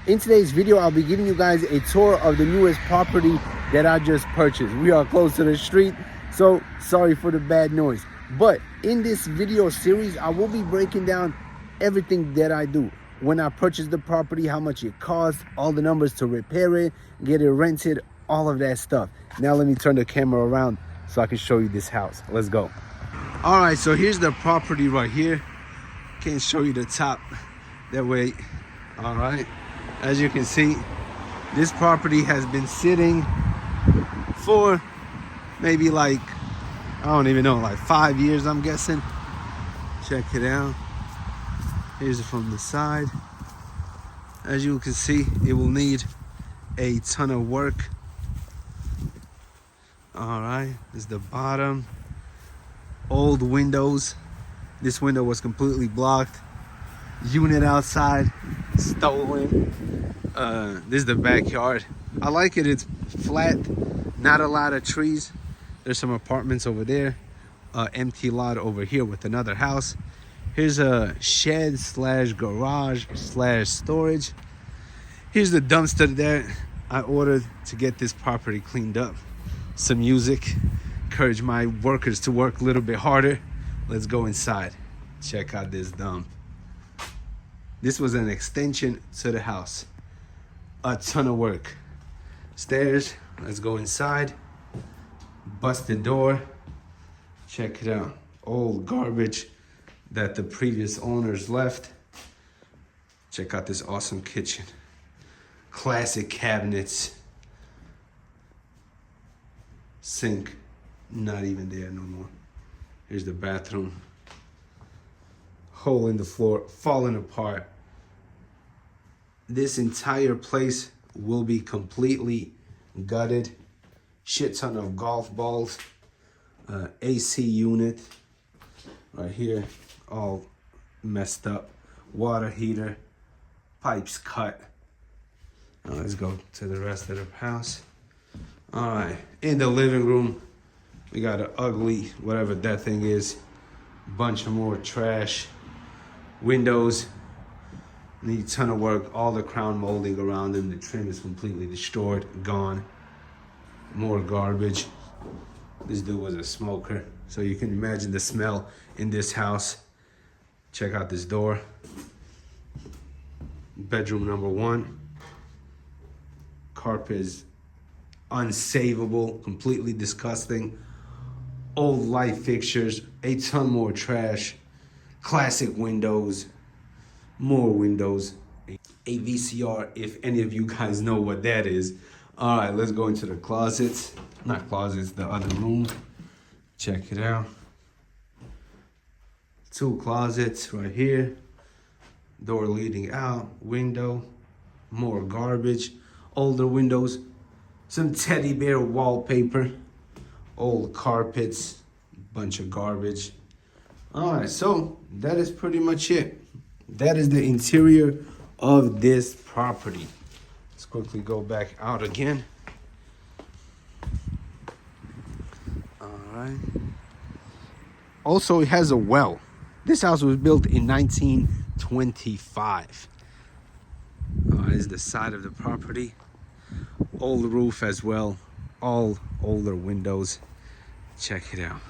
In today's video, I'll be giving you guys a tour of the newest property that I just purchased. We are close to the street, so sorry for the bad noise. But in this video series, I will be breaking down everything that I do. When I purchase the property, how much it costs, all the numbers to repair it, get it rented, all of that stuff. Now let me turn the camera around so I can show you this house. Let's go. All right, so here's the property right here. Can't show you the top that way. All right. As you can see, this property has been sitting for maybe like, I don't even know, like 5 years, I'm guessing. Check it out. Here's it from the side. As you can see, it will need a ton of work. All right, this is the bottom. Old windows. This window was completely blocked. Unit outside, stolen. This is the backyard. I like it. It's flat, not a lot of trees. There's some apartments over there. Empty lot over here with another house. Here's a shed slash garage slash storage. Here's the dumpster that I ordered to get this property cleaned up. Some music. Encourage my workers to work a little bit harder. Let's go inside. Check out this dump. This was an extension to the house. A ton of work. Stairs. Let's go inside. Busted door. Check it out. Old garbage that the previous owners left. Check out this awesome kitchen. Classic cabinets. Sink. Not even there no more. Here's the bathroom. Hole in the floor, falling apart. This entire place will be completely gutted. Shit ton of golf balls. AC unit right here, all messed up. Water heater, pipes cut. Now let's go to the rest of the house. All right, in the living room, we got an ugly, whatever that thing is. Bunch of more trash. Windows need a ton of work. All the crown molding around them. The trim is completely destroyed, gone. More garbage. This dude was a smoker, so you can imagine the smell in this house. Check out this door. Bedroom number 1. Carpet is unsavable, completely disgusting. Old light fixtures, a ton more trash. Classic windows, more windows. A VCR, if any of you guys know what that is. All right, let's go into the closets. Not closets, the other room. Check it out. 2 closets right here. Door leading out, window, more garbage. Older windows, some teddy bear wallpaper, old carpets, bunch of garbage. All right, so that is pretty much it. That is the interior of this property. Let's quickly go back out again. All right. Also, it has a well. This house was built in 1925. This is the side of the property. Old roof as well. All older windows. Check it out.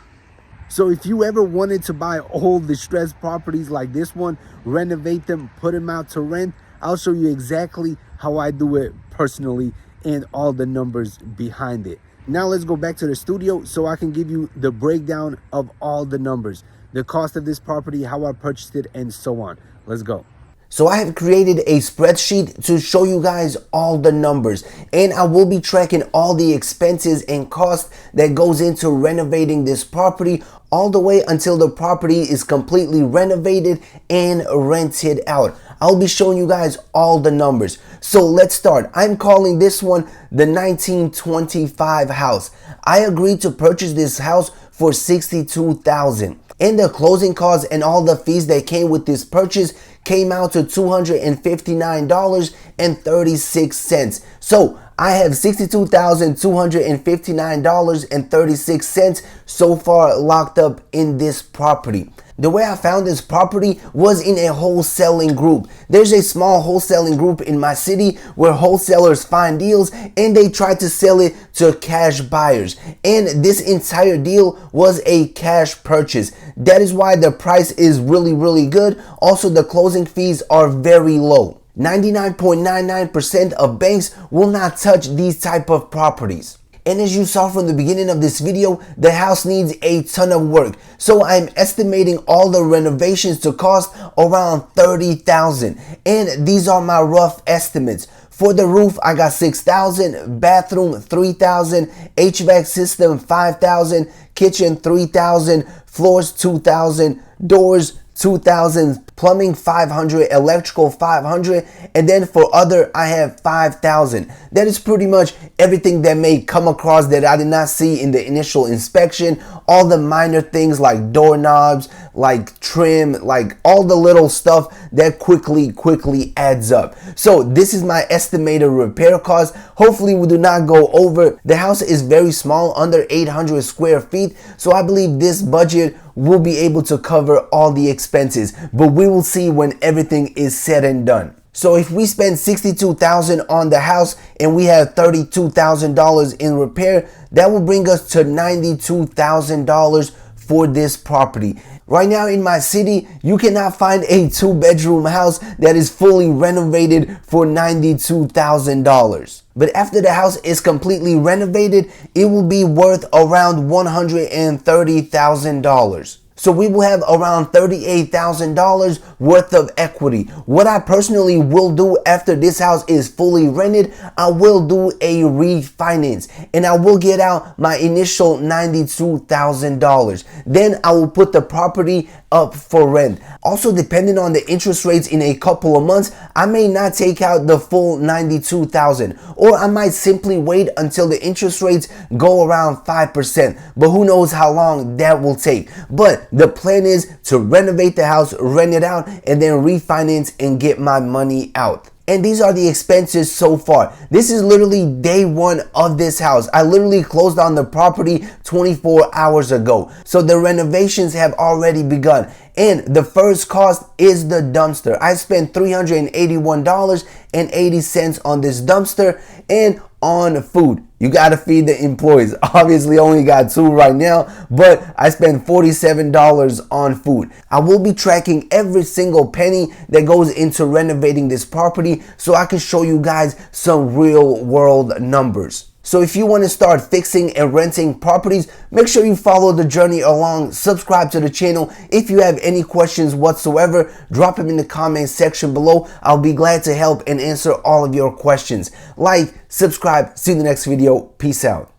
So if you ever wanted to buy old distressed properties like this one, renovate them, put them out to rent, I'll show you exactly how I do it personally and all the numbers behind it. Now let's go back to the studio so I can give you the breakdown of all the numbers, the cost of this property, how I purchased it, and so on. Let's go. So I have created a spreadsheet to show you guys all the numbers, and I will be tracking all the expenses and costs that goes into renovating this property all the way until the property is completely renovated and rented out. I'll be showing you guys all the numbers. So let's start. I'm calling this one the 1925 house. I agreed to purchase this house for $62,000. And the closing costs and all the fees that came with this purchase came out to $259.36. So I have $62,259.36 so far locked up in this property. The way I found this property was in a wholesaling group. There's a small wholesaling group in my city where wholesalers find deals and they try to sell it to cash buyers. And this entire deal was a cash purchase. That is why the price is really good. Also, the closing fees are very low. 99.99% of banks will not touch these type of properties. And as you saw from the beginning of this video, the house needs a ton of work. So I'm estimating all the renovations to cost around $30,000. And these are my rough estimates. For the roof, I got $6,000, bathroom $3,000, HVAC system $5,000, kitchen $3,000, floors $2,000, doors $2,000, plumbing $500, electrical $500, and then for other I have $5,000. That is pretty much everything that may come across that I did not see in the initial inspection. All the minor things like doorknobs, like trim, like all the little stuff that quickly adds up. So this is my estimated repair cost. Hopefully we do not go over. The house is very small, under 800 square feet, so I believe this budget will be able to cover all the expenses, but we will see when everything is said and done. So if we spend $62,000 on the house and we have $32,000 in repair, that will bring us to $92,000 for this property. Right now in my city, you cannot find a 2-bedroom house that is fully renovated for $92,000. But after the house is completely renovated, it will be worth around $130,000. So we will have around $38,000 worth of equity. What I personally will do after this house is fully rented, I will do a refinance and I will get out my initial $92,000. Then I will put the property up for rent. Also, depending on the interest rates in a couple of months, I may not take out the full $92,000, or I might simply wait until the interest rates go around 5%. But who knows how long that will take. But the plan is to renovate the house, rent it out, and then refinance and get my money out. And these are the expenses so far. This is literally day one of this house. I literally closed on the property 24 hours ago. So the renovations have already begun. And the first cost is the dumpster. I spent $381.80 on this dumpster and on food. You gotta feed the employees. Obviously only got 2 right now, but I spent $47 on food. I will be tracking every single penny that goes into renovating this property so I can show you guys some real world numbers. So if you want to start fixing and renting properties, make sure you follow the journey along, subscribe to the channel. If you have any questions whatsoever, drop them in the comment section below. I'll be glad to help and answer all of your questions. Like, subscribe, see you in the next video. Peace out.